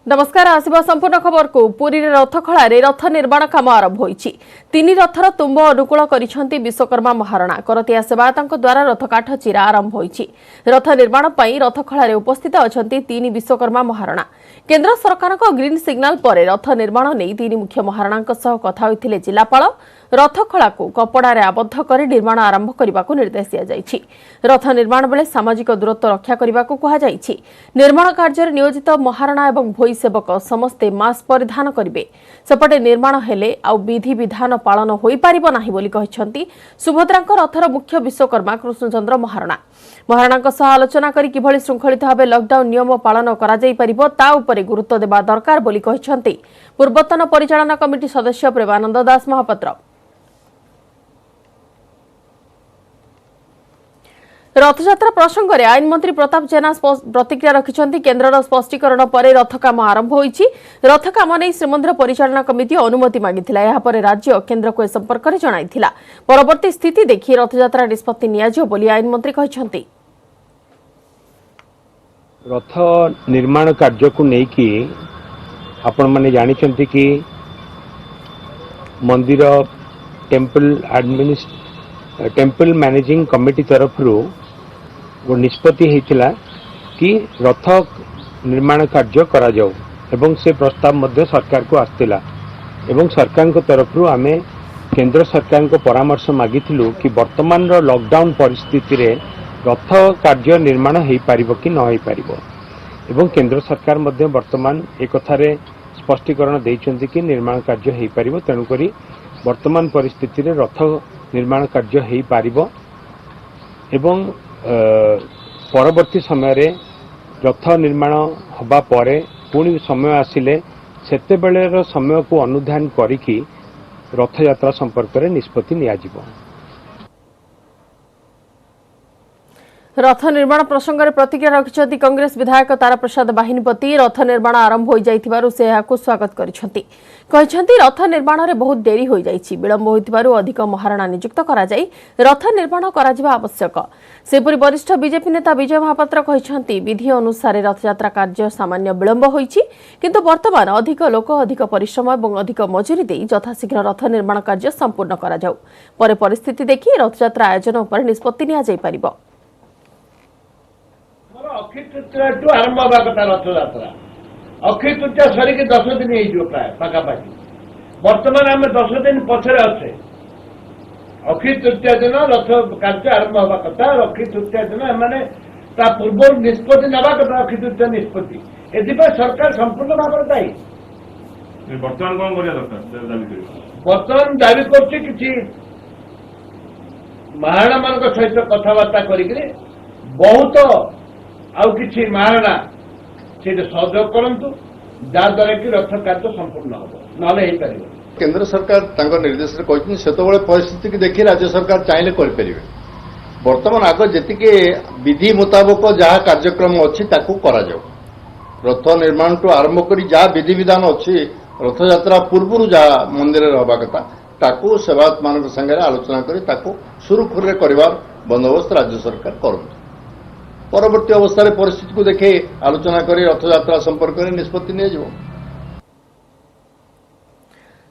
नमस्कार आसिबा संपूर्ण खबर को पुरी रथखला रथ निर्माण काम आरंभ होईछि। तीन रथर तुम्ब अनुकूल करिसेंती विश्वकर्मा महाराणा करतिया सेवायतଙ୍କ द्वारा रथकाठ चिरा आरंभ होईछि। रथ निर्माण पई रथखला उपस्थित अछंती तीन विश्वकर्मा महाराणा। केंद्र सरकार को ग्रीन सिग्नल पर रथ निर्माण नहीं तीन मुख्य महाराणा सह कथा होइथिले जिलापाल। रथखला को कपड़ारे आबद्ध कर निर्माण आरंभ करने को निर्देश दिया जायछि। रथ निर्माण बेले सामाजिक दूरत्व रक्षा करने को कहा जायछि। निर्माण कार्य नियोजित महाराणा एवं भोई सेवक समस्ते मास्क परिधान करेंगे। सेपटे निर्माण हेले आउ विधि विधान पालन होई पारिबो नाही बोली कहिसंती सुभद्रांक रथर मुख्य विश्वकर्मा कृष्णचंद्र महाराणा। महाराणा सह आलोचना करी किभଳି श्रृंखलित भाव लॉकडाउन नियम पालन करा जाई परिबो ता उपरे गुरुत्व देबा दरकार बोली कहिसंती पूर्वतन परिचालना कमिटी सदस्य प्रेमानंद दास महापात्र। रथयात्रा प्रसंग में आईन मंत्री प्रताप जेना प्रतिक्रिया रखिंट। केन्द्र स्पष्टीकरण पर रथ काम आरंभ होईछि। रथ काम नहीं श्रीमंदिर परिचालना कमिटी अनुमति मागिथिला। एहा परे राज्य केन्द्र को ए संपर्क में जणाइथिला। परवर्ती स्थिति देखि रथयात्रा निष्पत्ति नियाजियो बोली आईन मंत्री कहिसंती। रथ निर्माण कार्य को लेकि आपण माने जानिछंती कि मंदिर टेम्पल मैनेजिंग कमिटी तरफ वो निष्पत्ति होता कि रथ निर्माण कार्य करा जाऊ एवं से प्रस्ताव मध्य सरकार को आसला एवं सरकार को तरफ आमे केंद्र सरकार को परामर्श मागिथिलु कि वर्तमान लॉकडाउन परिस्थिति रे रथ कार्य निर्माण हो पारिबो कि न हो पारिबो एवं केंद्र सरकार मध्य वर्तमान एक कथारे स्पष्टीकरण देइछन्ति कि निर्माण कार्य हो पारिबो। तेणु करी वर्तमान परिस्थिति रे रथ निर्माण कार्य हो पारिबो एवं परवर्ती समय रे रथ निर्माण हबा परे पुणी समय आसिले सेते बेलेर समय को अनुधान करिकी रथ यात्रा संपर्क रे निष्पत्ति नियाजिबो। रथ निर्माण प्रसंग में प्रतिक्रिया रखिंट कांग्रेस विधायक तारा प्रसाद बाहिनीपति। रथ निर्माण आरंभ हो जाइथिबारु से याकु स्वागत करिसेंती। कहिसेंती रथ निर्माण रे बहुत देरी हो जाइछि। विलंब होइथिबारु अधिक महाराणा नियुक्त करा जाई रथ निर्माण करा जिबा आवश्यक। सेपरि वरिष्ठ बीजेपी नेता विजय महापात्र कहिसेंती विधि अनुसार रथयात्रा कार्य सामान्य विलंब होइछि किंतु वर्तमान अधिक लोक अधिक परिश्रम और अधिक मजूरी दे यथाशीघ्र रथ निर्माण कार्य संपूर्ण करा जाऊ। परे परिस्थिति देखि रथयात्रा आयोजन पर निष्पत्ति निया जाई परिबो। अक्षय तृतीया आरंभ हवा कथा रथयात्रा अक्षय तृतीया सरिक 10 दिन हो प्राय पाखापाखि बर्तमान आम 10 दिन पछरे अच्छे। अक्षय तृतीया दिन रथ कार्य आरंभ हवा कथा। अक्षय तृतीया दिन मैंने पूर्व निष्पत्ति नवा कथा। अक्षय तृतीया निष्पत्ति एथि सरकार संपूर्ण भाव दायी। बर्तमान कौन करिया दरकार बर्तमान दाबी करछि किछि महाराणा मान सहित कथबार्ता करिकरी बहुत आउ किछि महाराणा से सहयोग करंतु जहाद्वारा कि रथ कार्य संपूर्ण हम ना। केंद्र सरकार तांको निर्देश से परिस्थिति की देखी राज्य सरकार चाहिए करें। बर्तमान आग जी विधि मुताबक जहाँ कार्यक्रम अच्छी करा जाऊ। रथ निर्माण टू आरंभ कर जहाँ विधि विधान अच्छी रथ यात्रा पूर्व जहाँ मंदिर हवा कथा ताकू सेवायत मान संगे आलोचना कर सुरुखुरे कर बंदोबस्त राज्य सरकार करूँ। परवर्ती अवस्था परिस्थिति को देखे आलोचना कर रथयात्रा संपर्क में निष्पत्ति निया।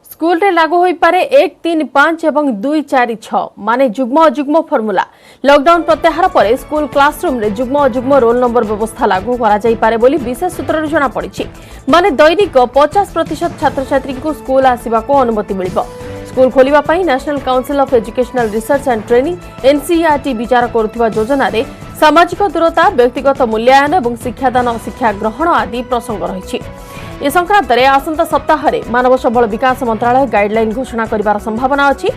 स्कूल रे लागू होई पारे 1, 3, 5 एवं 2, 4, 6 माने जुग्म अजुग्म फॉर्मूला। लॉकडाउन प्रत्याहार पर स्कूल क्लासरूम रे जुग्म अजुग्म रोल नंबर व्यवस्था लागू करा जाई पारे बोली विशेष सूत्रରୁ जणा पड़िछि। माने दैनिक 50% छात्र छात्री को स्कूल आसीबा को अनुमति मिलिबो। स्कूल खोलिबा पई national council of educational research and training NCERT विचार करुवा योजना रे सामाजिक दूरता व्यक्तिगत मूल्यांकन और शिक्षादान शिक्षा ग्रहण आदि प्रसंग रही। ए संक्रांत में आसंता सप्ताह मानव संबल विकास मंत्रालय गाइडलाइन घोषणा कर संभावना अच्छी।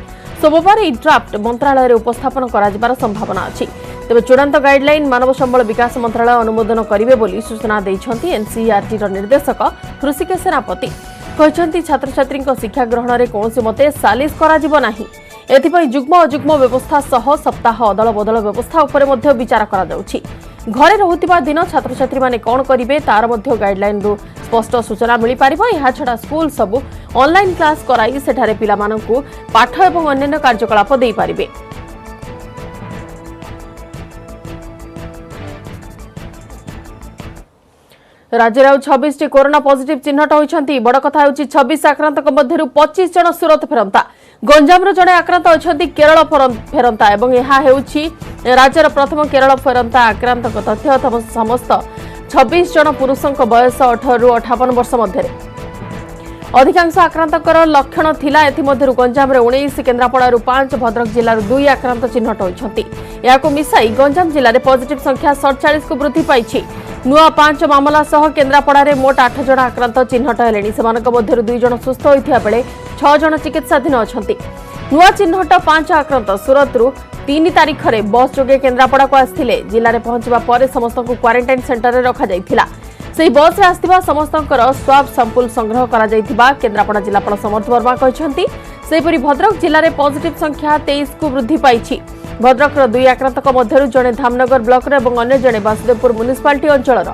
सोमवार यह ड्राफ्ट मंत्रालय उपस्थापन कर संभावना अच्छी। तेज चूड़ांत गाइडलाइन मानव संबल विकास मंत्रालय अनुमोदन करेंगे बोली सूचना देइछन्ति एनसीईआरटी निर्देशक ऋषिकेश सेनापति। कहते छात्र छात्री शिक्षा ग्रहण में कौन मते सालिस करा नाही। एथिपाई जुग्म अजुग्म व्यवस्था सह सप्ताह अदल बदल व्यवस्था उपरे मध्य विचार करा जाउछि। घरे रहुतिबा दिन छात्र छात्री माने कोन करिवे तार मध्य गाइडलाइन रु स्पष्ट सूचना मिली पारिबो। एहा छडा स्कूल सबु ऑनलाइन क्लास कराई सेठारे पिला मानकु पाठ एवं अन्य कार्यकलाप देई पारिबे। राज्य में 26 कोरोना पॉजिटिव चिन्हट होती। बड़ कथा होची 26 आक्रांतक मध्यरु 25 जन सूरत फेरंता। गंजाम जड़े आक्रांत होती केरल फेरंता एवं यह हेउची राज्यर प्रथम केरल फेरंता आक्रांतक तथ्य। समस्त 26 जन पुरुषों बयस 18 रु 58 वर्ष मध्य। अधिकांश आक्रांतकर लक्षण थिला। एथिमध्यरु गंजाम 19, केन्द्रापड़ा 5, भद्रक जिल्लार 2 आक्रांत चिन्हट होती। याकु मिसाई गंजाम जिले में पॉजिटिव संख्या 47 को वृद्धि पाई। नुआ 5 मामला सह केन्द्रापड़ा मोट 8 जन आक्रांत चिन्हट हेलेनी। सेमानक मध्यरु 2 जन सुस्थ होइथिया बेले 6 जन चिकित्साधीन अछंती। नुआ चिन्हट 5 आक्रांत सूरतरु 3 तारीख में बस जोगे केन्द्रापड़ा को आसिथिले। जिले में पहुंचवा पर समस्त क्वारंटाइन सेंटर में रखा जाइथिला। सेही बस रे आस्थिबा समस्तंकर स्वाब सैंपल संग्रह करा जाइथिबा केन्द्रापड़ा जिलापाल समर्थ वर्मा कहछंती। सेहीपरि भद्रक जिले में पॉजिटिव संख्या 23 को वृद्धि पाई। भद्रकर 2 आक्रांतक मध्यरु जड़े धामनगर ब्लॉक रे एवं अन्य जड़े वासुदेवपुर म्युनिसिपालिटी अंचलर।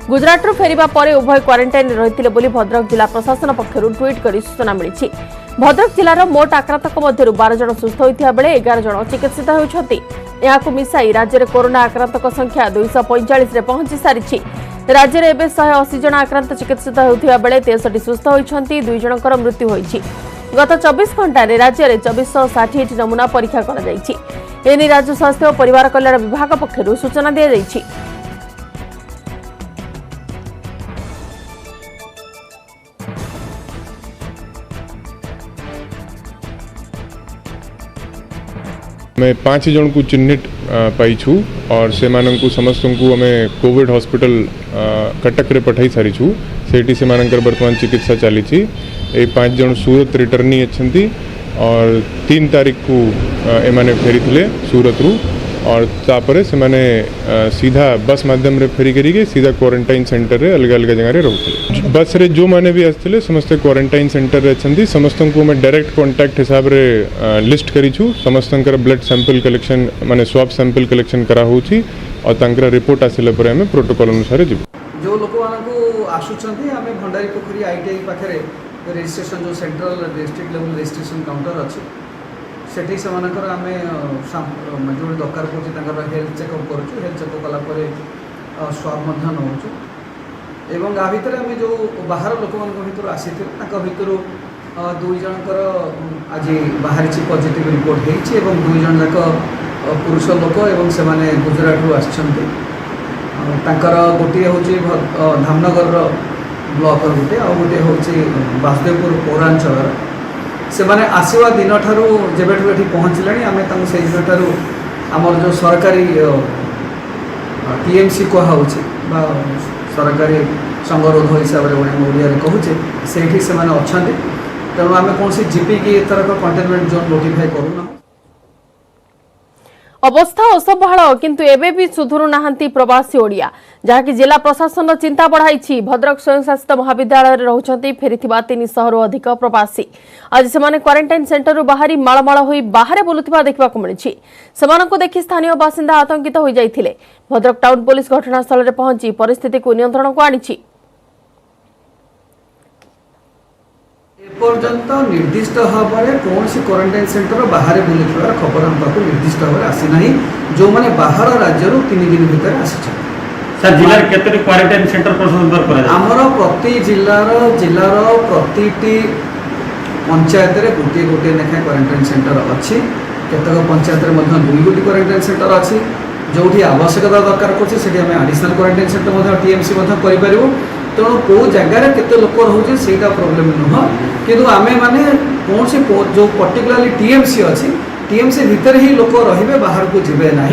गुजरात फेरिबा परे उभय क्वारंटाइन रहिथिले बोली भद्रक जिला प्रशासन पक्षरु ट्वीट करी सूचना मिली। भद्रक जिलार मोट आक्रांतक मध्यरु 12 जन सुस्थ होइथिया बेले 11 जन चिकित्सित होउछंती। याकु मिसाई राज्य में कोरोना आक्रांतक संख्या 245 रे पहुंची सारिछि। राज्य में एबे 180 जन आक्रांत चिकित्सित होउथिया बेले 63 सुस्थ होइछंती। 2 जनकर मृत्यु होइछि। गत 24 घंटा राज्य में 2460 नमूना परीक्षा करा जाइछि। एने राज्य स्वास्थ्य और परिवार कल्याण विभाग पक्षरु सूचना दिया जाइछि। मैं 5 जन को चिन्हित पाई छु और से माननकु समस्त को हमें कोविड हॉस्पिटल कटक रे पठाई सारी छु। सेठी से माननकर वर्तमान चिकित्सा चली छी। ए 5 जन सूरत रिटर्नी अछंती और 3 तारीख को एमाने फेरी थिले सूरत रु और तापरे से माने सीधा बस माध्यम रे फेरी करी के सीधा क्वारंटाइन सेंटर रे अलग अलग जगह रे रहउथले। बस रे जो माने भी आस्थिले समस्त क्वारंटाइन सेंटर रे अछंती। समस्त को मैं डायरेक्ट कांटेक्ट हिसाब रे लिस्ट करी छु। समस्तंकर ब्लड सैंपल कलेक्शन माने स्वाब सैंपल कलेक्शन करा होछि और तांकर रिपोर्ट आसिले परे हमें प्रोटोकॉल अनुसार जिवु। जो लोक मानकु आसुछंती हमें भंडारी पोखरी आईटीआई पाखरे रजिस्ट्रेशन जो central district level registration counter अच्छी सेठी से मानकर आम जो दरकार पड़े हेल्थ चेकअप करुँ। हेल्थ चेकअप कलापर स्वाब नौचु एवं आ भितर आम जो बाहर लोक भर आसी भर 2 जनकर आज बाहरी पॉजिटिव रिपोर्ट होती। 2 जन जाक पुरुष लोक एवं से गुजरात आसछंती। गोटे हूँ धामनगर ब्लॉक गोटे आ गोटे हूँ वासुदेवपुर पौरांचल से माने आसवा दिन ठारू जेबेठू एठी पहुँचले आम से दिन ठारू आमर जो सरकारी टीएमसी कहुचे सरकारी संगरोध हिसाब से ओडिया कहूचे से अच्छा। तेणु आम कौन जीपी की एथरक कंटेनमेंट जोन नोटिफाई करूना। अवस्था असंभाळ किंतु एबे भी सुधुरु नाहांती प्रवासी ओडिया जहाँकि जिला प्रशासन चिंता बढ़ाई। भद्रक स्वयंशासित महाविद्यालय रहुचंती फेरिथिबा 300 रु अधिक प्रवासी आज सेमाने क्वारंटाइन सेंटर बाहरी माळमाळ होई बाहरे बुलुथिबा देखबाकु मिलिछि। सेमानकु देखि स्थानीय बासिंदा आतंकित होई जाइथिले। भद्रक टाउन पुलिस घटनास्थल रे पहुंची परिस्थिति को नियंत्रण को आनिछि। पर्यंत निर्दिष्ट भाव में कौन सी क्वारंटाइन सेंटर बाहर बुलूर खबर हम पाक निर्दिष्ट भाव में आसी ना। जो मैंने बाहर राज्य 3 दिन भितर आसी जिले केतरी क्वारंटाइन सेंटर प्रशासन आमर प्रति जिलार प्रति पंचायत रे गोटे गोटे लेखा क्वारंटाइन सेंटर अच्छी। केतक पंचायत में 2 क्वारंटाइन सेंटर अच्छी। जो आवश्यकता दरकार पड़े आडिशनल क्वारंटाइन सेंटर टीएमसी करें। तेणु कौ जगार केते लोक रोचे से प्रोब्लेम नुह किंतु आमे माने कौन से जो पर्टिकुलरली टीएमसी अच्छी टीएमसी भितर ही लोक रे बाहर को जीवे ना।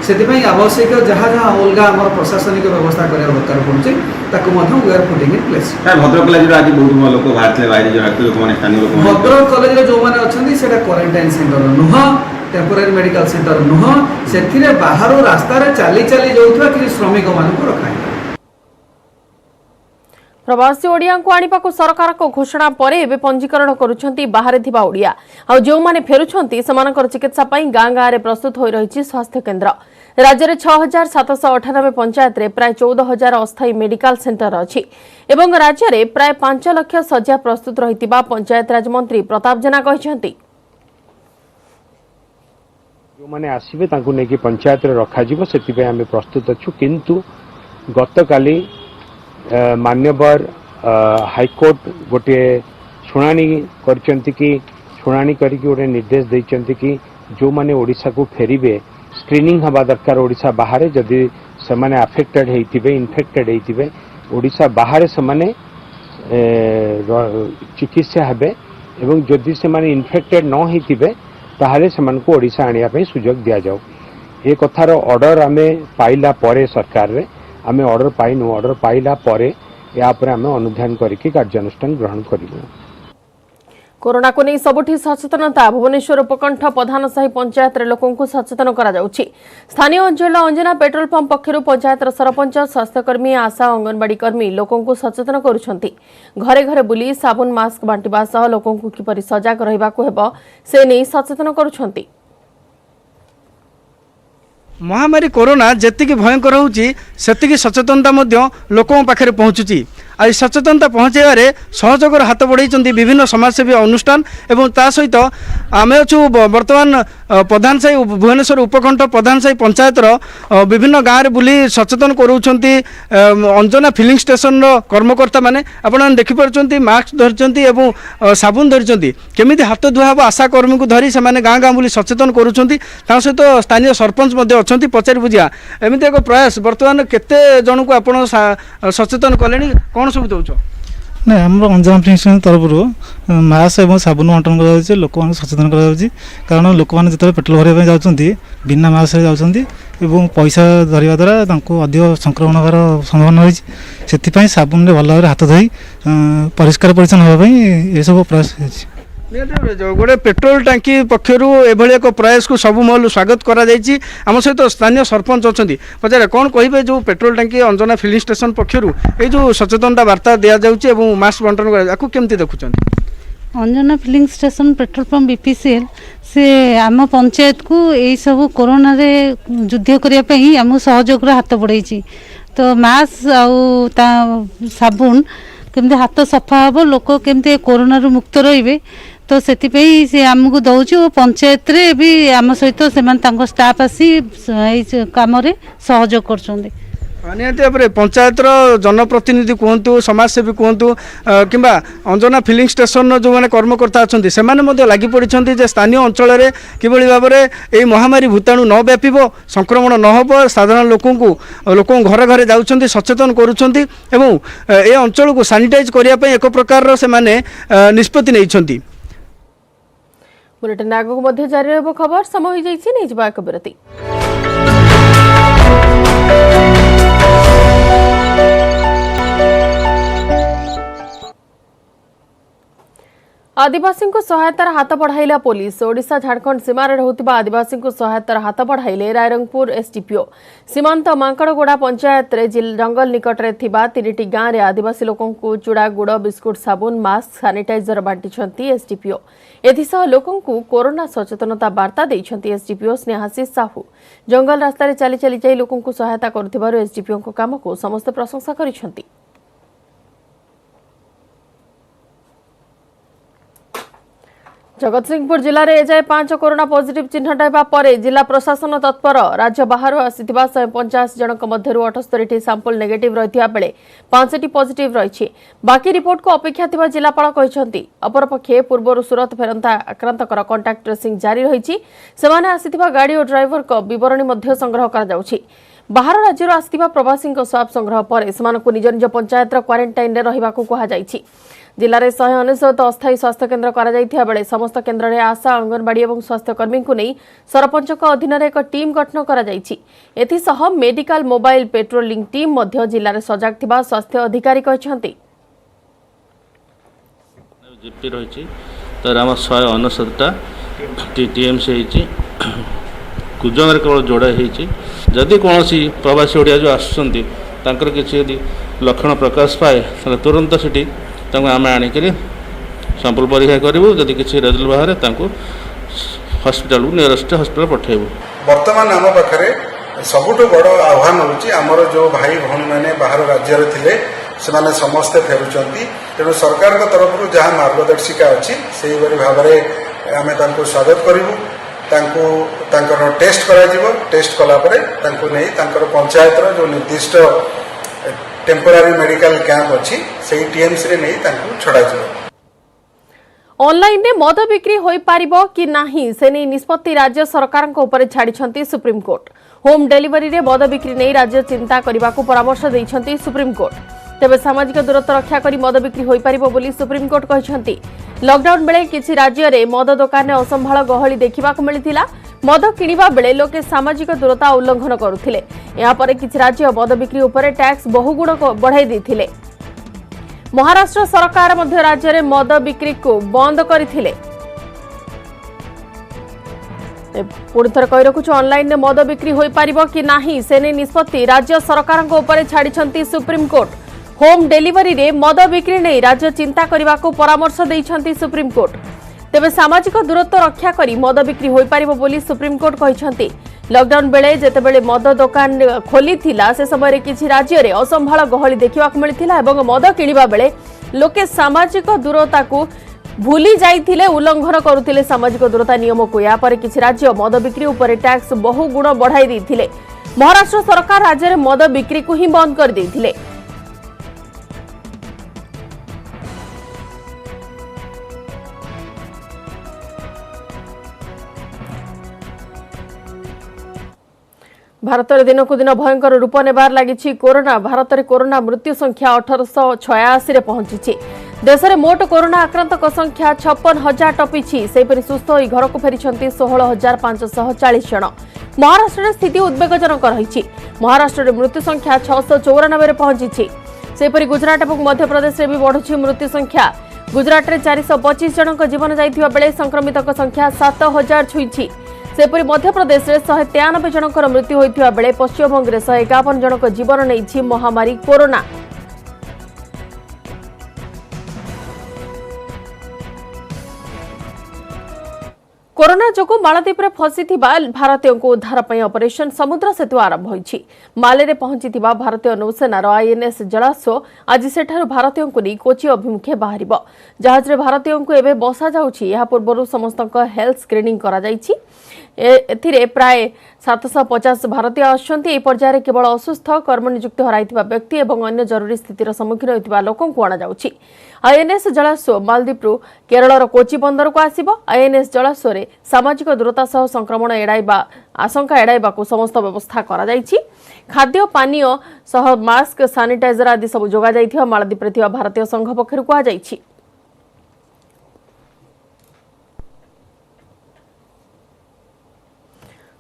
से आवश्यक जहाँ जहाँ अलग आम प्रशासनिक व्यवस्था करा दरकार पड़े we are putting in place. Bhadrak college आज बहुत लोक बाहर भद्रक कॉलेज जो मैंने अच्छा क्वारंटाइन सेंटर नुह टेम्पोरारी मेडिकल सेंटर नुह से बाहर रास्तार चली चली जाऊा कि श्रमिक मान रखा। प्रवासी ओडिया को आनिपाकु सरकार को घोषणा परे एबे पंजीकरण करुछंती बाहरे थिबा ओडिया आ जो माने फेरुछंती समानकर चिकित्सा पई गां गां रे प्रस्तुत होई रहिछि स्वास्थ्य केंद्र। राज्य रे 6798 पंचायत रे प्राय 14000 अस्थायी मेडिकल सेंटर अछि एवं राज्य रे प्राय 5 लाख सज्जा प्रस्तुत रहितिबा पंचायत राज मंत्री प्रताप जेना कहिसंती। जो माने आसीबे तांकु नेकी पंचायत रे रखा जिवो सेति पे आमे प्रस्तुत अछु किंतु गतकाली मान्यवर हाईकोर्ट गोटे शुणाणी करचंती कि शुणाणी करके गोटे निर्देश देइचंती कि जो माने ओडिशा को फेरिबे स्क्रीनिंग हवा दरकार ओडिशा बाहर जदि से माने अफेक्टेड हेइथिबे इन्फेक्टेड हेइथिबे ओडिशा बाहर से माने चिकित्सा हेबे एवं जदि से माने इन्फेक्टेड न हेइथिबे ताहाले से मानको ओडिशा आनिया पे सुजोग दिया जाऊ ए कथार ऑर्डर आमे पाइला परे सरकार रे आमे ऑर्डर पाइनु ऑर्डर पाइला परे या पर आमे अनुध्यान करके कार्यानुष्ठान ग्रहण करिबु। कोरोना को नहीं सबुठी सचेतनता भुवनेश्वर उपकंठ प्रधानसाही पंचायत लोकों को सचेतन करा जाउछि। स्थानीय अंचल अंजना पेट्रोल पंप पक्षरु पंचायत सरपंच स्वास्थ्यकर्मी आशा अंगनवाड़ी कर्मी लोकों को सचेतन करुछंती। घरे घरे बुली साबुन मास्क बांटिबा सह लोकों को किपरि सजग रहिबाकु हेबो से नहीं सचेतन करुछंती। महामारी कोरोना जेतिकी भयंकर होउची सेतिकी सचेतनता मध्य लोकों पाखरे पहुँचुची। आई सचेतनता पहुँचाइबारे सहयोगर हाथ बढ़ाई विभिन्न समाजसेवी अनुष्ठान एवं ता सहित आम अच्छु बर्तमान प्रधानसाही भुवनेश्वर उपकंठ प्रधानसाही पंचायतर विभिन्न गाँव में बुली सचेतन करूछंती। अंजना फिलिंग स्टेशन कर्मकर्ता माने आपण देखिपारुछंती मास्क धरिछंती एवं साबुन धरिछंती केमिति हाथ धुआ हबो आशा कर्मी को धरी से गाँ गाँ बुली सचेतन करूछंती। ता सहित स्थानीय सरपंच मध्य अछंती पचारि बुझिया एमिति एक प्रयास बर्तमान केते जन को आपण सचेतन कलेनी कौन सब दौच ना आम अंजना फिलिंग तरफ मास्क और साबुन बंटन कर लोक सचेतन कर कारण लोक मैंने जो पेट्रोल भरवा जाती बिना मास्क जाती पैसा धरवा द्वारा अधिक संक्रमण होवार संभावना रही से साबुन भल भाव हाथ धोई परिष्कार परिच्छन्न होगापी ये सब प्रयास गोटे पेट्रोल टांकी पक्षर एभली एक प्रयास को सब महल स्वागत करा जायछि। आम सहित स्थानीय सरपंच अच्छा पचारे कौन कहे जो पेट्रोल टांकी अंजना फिलिंग स्टेशन पक्षर ये जो सचेतनता वार्ता दि जाऊँगी और मास्क बंटन केमती देखुं Anjana filling station petrol pump BPCL से आम पंचायत को यही सब कोरोना रे युद्ध करने आम सहयोग हाथ बढ़ाई तो मास्क आ साबुन केमती हाथ सफा हम लोक केमती कोरोना रु मुक्त रे तो से आमको दौचु पंचायत रे भी आम सहित से स्टाफ आसी कम सहयोग कर निहती भाव में पंचायत जनप्रतिनिधि कहतु समाजसेवी कहतु कि अंजना फिलिंग स्टेशन जो मैंने कर्मकर्ता अच्छा से लगी पड़ी स्थानीय अंचल में किभली भाव में यही महामारी भूताणु न व्यापी संक्रमण न हो साधारण लोक घर घर जाऊँच सचेतन करुँच ए अंचल को सानिटाइज करने एक प्रकार से निष्पत्ति नहीं। बुलेटिन आगक मध्य जारी रहबो खबर समय हो जाइछि नै जबा एक विरति। आदिवासी को सहायतार हाथ बढ़ाइला पुलिस ओडिशा झारखंड सीमार रहुतिबा आदिवासी को सहायतार हाथ बढ़ाइले रायरंगपुर एसडीपीओ सीमांत मांकड़गोड़ा पंचायत रे जंगल निकट रे थिबा 3टी गाँव रे आदिवासी लोकों को चूड़ा गुड़ बिस्कुट साबुन मास्क सैनिटाइजर बांटिछंती एसडीपीओ एथिसह लोकों को कोरोना सचेतनता वार्ता देइछंती एसडीपीओ स्नेहाशीष साहू जंगल रास्ता रे चली चली जाई लोकों को सहायता करथिबारु एसडीपीओ को काम को समस्त प्रशंसा करिछंती। जगतसिंहपुर जिले में एजाए 5 कोरोना पॉजिटिव चिन्हट होगा पर जिला प्रशासन तत्पर राज्य बाहर आसिथिबा 150 जनक मध्यरु 78टी सैंपल नेगेटिव रहिथिबा बेले 5टी पॉजिटिव रही बाकी रिपोर्ट को अपेक्षा थिबा जिलापाल कहछंती। अपरपक्षे पूर्व सुरत फेरंता आक्रांतकर कांटेक्ट ट्रेसिंग जारी रही सेमाने आसिथिबा गाड़ी और ड्राइवर को विवरणी मध्य संग्रह करा जाउछि। बाहर राज्य आसिथिबा प्रवासी स्वाब संग्रह पर सेमानकु निज निज पंचायत क्वारंटाइन रे रहिबाकु कहा जाइछि। जिले में 199 अस्थायी स्वास्थ्य केन्द्र बेले समस्त केन्द्र में आशा अंगनवाड़ी और स्वास्थ्यकर्मी को नहीं सरपंच अधीन एक टीम गठन कर मेडिकल मोबाइल पेट्रोलिंग टीम जिले में सजग थिबा स्वास्थ्य अधिकारी कहते। जीपी रही तर आम 199टा टीएमसी कुजंग केवल जोड़ा जदि कौन प्रवासी ओडिया जो आसुँच किसी लक्षण प्रकाश पाए तुरंत से आम आणिक सैंपल परीक्षा करूँ जदि किसी रेजल्ट बाहर हॉस्पिटल नियरेस्ट हॉस्पिटल पठेबू। वर्तमान आम पाखे सबुठ बड़ आह्वान होची आमर जो भाई भौणी मैंने बाहर राज्य थे से समस्ते फेरुंट तेणु सरकार तरफ जहाँ मार्गदर्शिका अच्छी से भाव में आम स्वागत करूँ टेस्ट करा टेस्ट कलापर नहीं पंचायत जो निर्दिष्ट टेम्पोरारी मेडिकल कैंप अच्छी से टीएमसी रे नहीं तांको छड़ा जिवो। ऑनलाइन में मद बिक्री होई पारिबो कि नाही से नहीं निष्पत्ति राज्य सरकार ऊपर छाड़ी सुप्रीम कोर्ट। होम डिलीवरी रे मद बिक्री नहीं राज्य चिंता करने को परामर्श देइछंती सुप्रीम कोर्ट। तेबे सामाजिक दूरत्व रक्षा करी मद बिक्री होई पारिबो बोली सुप्रीम कोर्ट कहिसंती। लॉकडाउन बेले किछि राज्य रे मद दुकान असंभाळ गहली देखा मिलथिला। मद किनिबा बेले लोके सामाजिक दूरता उल्लंघन करुथिले। या परे किछि राज्य मद बिक्री उपरे टैक्स बहुगुण बढ़ाई दैथिले। महाराष्ट्र सरकार मध्य राज्य रे मद बिक्री को बंद करथिले। पुणी थर कही रखुछु ऑनलाइन में मद बिक्री होई पारिबो कि नाही सेने निष्पत्ति राज्य सरकार ऊपर छाड़ी सुप्रीम कोर्ट। होम डिलीवरी रे मद बिक्री नहीं राज्य चिंता करने को परामर्श देइछंती सुप्रीम कोर्ट। तेबे सामाजिक दूरत्व रक्षा करी मद बिक्री होई पारिबो बोली सुप्रीम कोर्ट कहिसंती। लॉकडाउन बेले जेतेबेले मद दुकान खोली थिला से समय किछि राज्य रे असंभाळ गहली देखा मिलथिला एवं मद किनिबा बेले लोके सामाजिक दूरता को भूली जाइथिले उल्लंघन करुथिले सामाजिक दूरता नियम को। या पर किछि राज्य मद बिक्री उपरे टैक्स बहुगुण बढ़ाई दैथिले। महाराष्ट्र सरकार राज्य रे मद बिक्री को ही बंद कर दैथिले। भारत में दिन को दिन भयंकर रूप नेबार लगी कोरोना। भारत में कोरोना मृत्यु संख्या 1886 रे पहुंची। देश में मोट कोरोना आक्रांत संख्या 56,000 टपी। सेपरी सुस्थ होई घर को फेरी 16,540 जन। महाराष्ट्र में स्थिति उद्वेगजनक रही। महाराष्ट्र में मृत्यु संख्या 694 रे पहुंची। सेपरी गुजरात और मध्य प्रदेश में भी बढ़ुची मृत्यु संख्या। गुजरात में 425 जन जीवन जाइथिबा बेले संक्रमित संख्या 7,000 छुईची। सेपरी मध्य प्रदेश में 193 जनकर मृत्यु होइथिबा बेले पश्चिमबंग में 151 जनक जीवन नहीं महामारी कोरोना। कोरोना जोगु मालदीप में फसी भारतीयों को उद्धार पर ऑपरेशन समुद्र सेतु आरंभ होइछि। माले रे पहुंची भारतीय नौसेनार आईएनएस जलाश्व आज सेठारु भारतीयों को नहीं कोची अभिमुखे बाहरिबो। जहाज रे भारतीयों को एबे बसा जाउछि। या पूर्व समस्त हेल्थ स्क्रीनिंग करा जाइछि। एथिरे प्राय 750 भारतीय आछंती। ए पर्याय केवल असुस्थ कर्मनियुक्ति हराइथिबा व्यक्ति एवं अन्य जरूरी स्थितिर सम्मुखीन होइथिबा लोकन को आना जाउछि। आईएनएस जलाश्व मालदीपरु केरलर कोची बंदर को आसीबो। आईएनएस जलाश्व रे सामाजिक दूरता सह संक्रमण एड़ाइबा आशंका एड़ाइबा को समस्त व्यवस्था करा जाइछि। खाद्य पानीय सह मास्क सैनिटाइजर आदि सब जोगा जाइथिबा मालदीप रे थिबा भारतीय संघ पक्षरु कुआ जाइछि।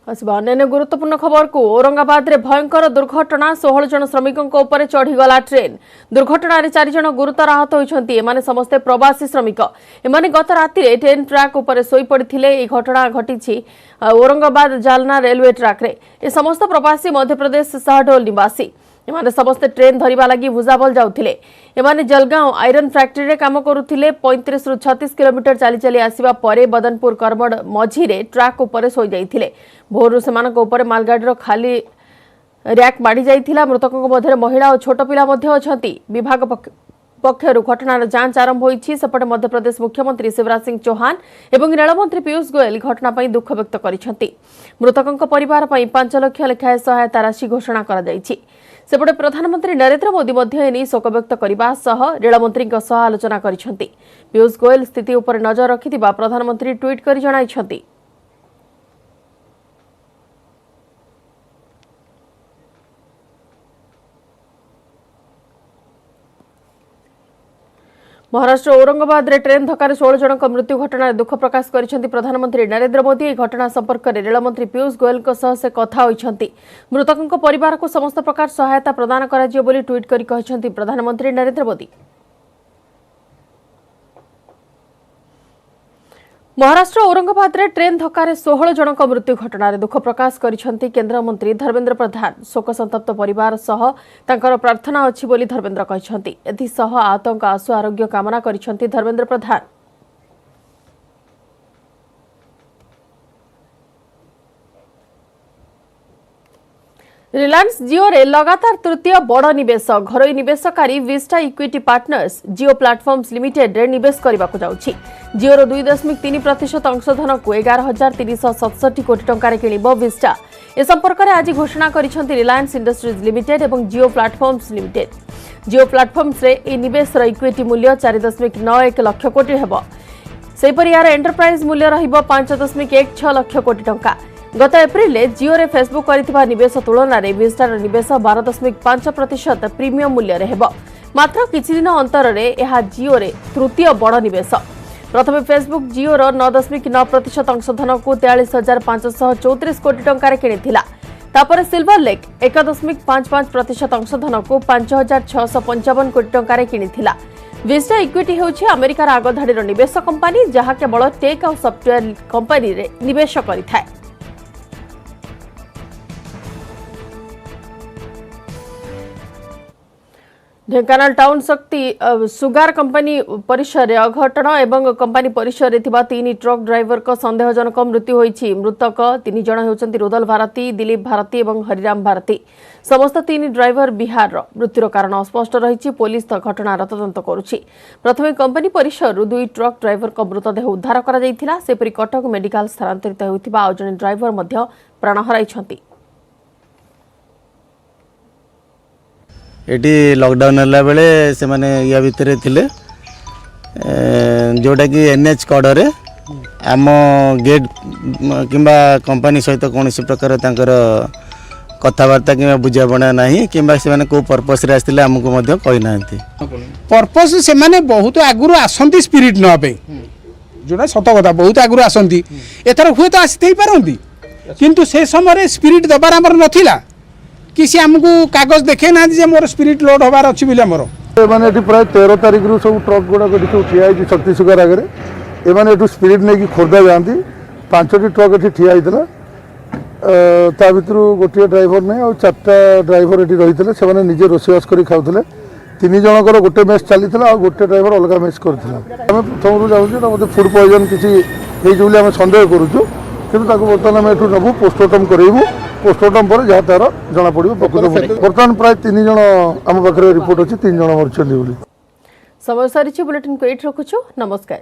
अन्य गुरुत्वपूर्ण खबर को औरंगाबाद रे भयंकर दुर्घटना। 16 जन श्रमिकों ऊपर चढ़ीगला ट्रेन। दुर्घटना रे 4 जन गुरुतर आहत होइछंती। एमाने समस्ते प्रवासी श्रमिक। एमाने गत राति रे ट्रेन ट्रैक ऊपर सोई पड़िथिले। ए घटना घटिछि औरंगाबाद जालना रेलवे ट्रैक रे। ए समस्त प्रवासी मध्य प्रदेश सहडोल निवासी। एमाने समस्ते ट्रेन धरिबा लागि भुजाबल जाउथिले। एमाने जलगांव आयरन फैक्ट्री रे काम करुथिले। 35 रु 36 किलोमीटर चाली चाली आसीबा परे बदनपुर करमड मझी रे ट्रैक ऊपर सोई जाइथिले। भोरु सेमानक ऊपर मालगाड़ी खाली रैक माड़ी जाइथिला। मृतकों मध्य महिला और छोट पिला मध्य अछंती। विभाग पक्षर घटनार जांच आरंभ होइछि। सेपटे मध्य प्रदेश मुख्यमंत्री शिवराज सिंह चौहान एवं रेलमंत्री पीयूष गोयल घटना पर दुख व्यक्त करिसेंती। मृतकों परिवार पर 5 लाख लेखाएं सहायता राशि घोषणा करा जाइछि। सेपटे प्रधानमंत्री नरेंद्र मोदी मध्य एने शोक व्यक्त करने सह रेलमंत्री आलोचना करिसेंती। पीयूष गोयल स्थिति उपर नजर रखिथिबा प्रधानमंत्री ट्वीट कर जणाइछंती। महाराष्ट्र औरंगाबाद रे ट्रेन धक्का 16 जनक मृत्यु घटना दुख प्रकाश करिसेंती प्रधानमंत्री नरेंद्र मोदी। ए घटना संपर्क में रेलमंत्री पीयूष गोयल से कथा होइछंती। मृतकों परिवार को समस्त प्रकार सहायता प्रदान कराजियो बोली ट्वीट करी कहिसेंती प्रधानमंत्री नरेंद्र मोदी। महाराष्ट्र औरंगाबाद रे ट्रेन धक्का 16 जनक मृत्यु घटना दुख प्रकाश करिसेंती केंद्र मंत्री धर्मेंद्र प्रधान। शोक संतप्त परिवार सह तांकर प्रार्थना अछि बोली धर्मेंद्र कहिसेंती। एथि सह आतंक आशु आरोग्य कामना करिसेंती धर्मेंद्र प्रधान। रिलायंस जियो रे लगातार तृतीय बड़ निवेश घरोई निवेशकारी विस्टा इक्विटी पार्टनर्स जियो प्लाटफॉर्म्स लिमिटेड रे निवेश करने को जाउछि। जियो 2.3% अंशधन को 11,367 कोटी टंकार किणिब विस्टा। ए संपर्क में आज घोषणा करिसेंति रिलायंस इंडस्ट्रीज लिमिटेड एवं जियो प्लाटफॉर्म्स लिमिटेड। जियो प्लाटफॉर्म्स रे ए निवेश इक्विटी मूल्य 4.91 लाख कोटी हेबो। सेपरि यार एंटरप्राइज मूल्य रहिबो 5.16 लाख कोटी टंका। गत एप्रिल में जियो रे फेसबुक करथिबा निवेश तुलना रे विस्टार निवेश 12.5% प्रीमियम मूल्य रे हेबो। मात्र किछि दिन अंतर रे एहा जियो रे तृतीय बड़ निवेश। प्रथमे फेसबुक जियो रो 9.9% अंशधन को 43,534 कोटी टंकार किनिथिला। तापर सिल्वर लेक 1.55% अंशधन को 5,655 कोटी टंकार किनिथिला। विस्टा इक्विटी हेउछि अमेरिकार आगधाडीर निवेश कंपनी जहा केवल टेक और सॉफ्टवेयर कंपनी रे निवेश करिथाय। ढेंकानाल टाउन शक्ति सुगार कंपनी परिसर में अघटन एवं कंपनी परिसर में 3 ट्रक ड्राइवर को संदेहजनक मृत्यु होईछि। मृतक 3 जन होउछन्ति रुदल भारती, दिलीप भारती और हरिराम भारती। समस्त 3 ड्राइवर बिहार मृत्युर कारण अस्पष्ट रही। पुलिस घटनार तदंत करुछि। प्रथमे कंपनी परिसर 2 ट्रक ड्राइवर को मृतदेह उद्धार करा जायथिला। सेपरि कटक मेडिकल स्थानांतरित होइथिबा आ जने ड्राइवर मध्य प्राण हराइछन्ति। एटी लॉकडाउन हला बेले से माने या भितर थिले जोटा कि एनएच कड़े आम गेट किंबा कंपनी सहित कौन प्रकार तांकर कथबार्ता कि बुझापड़ा ना कि कौ पर्पस आसते आमको कही ना पर्पस से माने बहुत आगुरी आसती स्पिरिट नापे जोटा सत कथा बहुत आगुरी आसती एथर हुए तो आसी पारती किंतु से समय स्पिरिट दबार आमर नथिला कि सी आमको कागज देखे ना मोर स्पिरिट लोड होबार अच्छी बोले आमर मैंने प्राय 13 तारिख रु सब ट्रक गुड़ाक ठिया शक्ति सुगार आगे एमाने स्पिरिट नहीं खोर्धा जाती 5टी ट्रक ये ठिया होता भर गोटे ड्राइवर नहीं और 4टा ड्राइवर ये रही से निजे रोषेवास कर खाऊले 3 जनकर गोटे मेस चली और गोटे ड्राइवर अलग मेस करता प्रथम जाऊँ मतलब फूड पॉइजन किसी आम सन्देह करुचु कि बर्तमान आम एठू नबू पोस्टमार्टम करेबू पोस्टमार्टम पर जहाँ तार जना पड़ो प्रकृत बर्तमान प्राय 3 जन आम पाखे रिपोर्ट अच्छी 3 जन मरछन्ति बोली। समय सारी बुलेटिन को एट रखुछु। नमस्कार।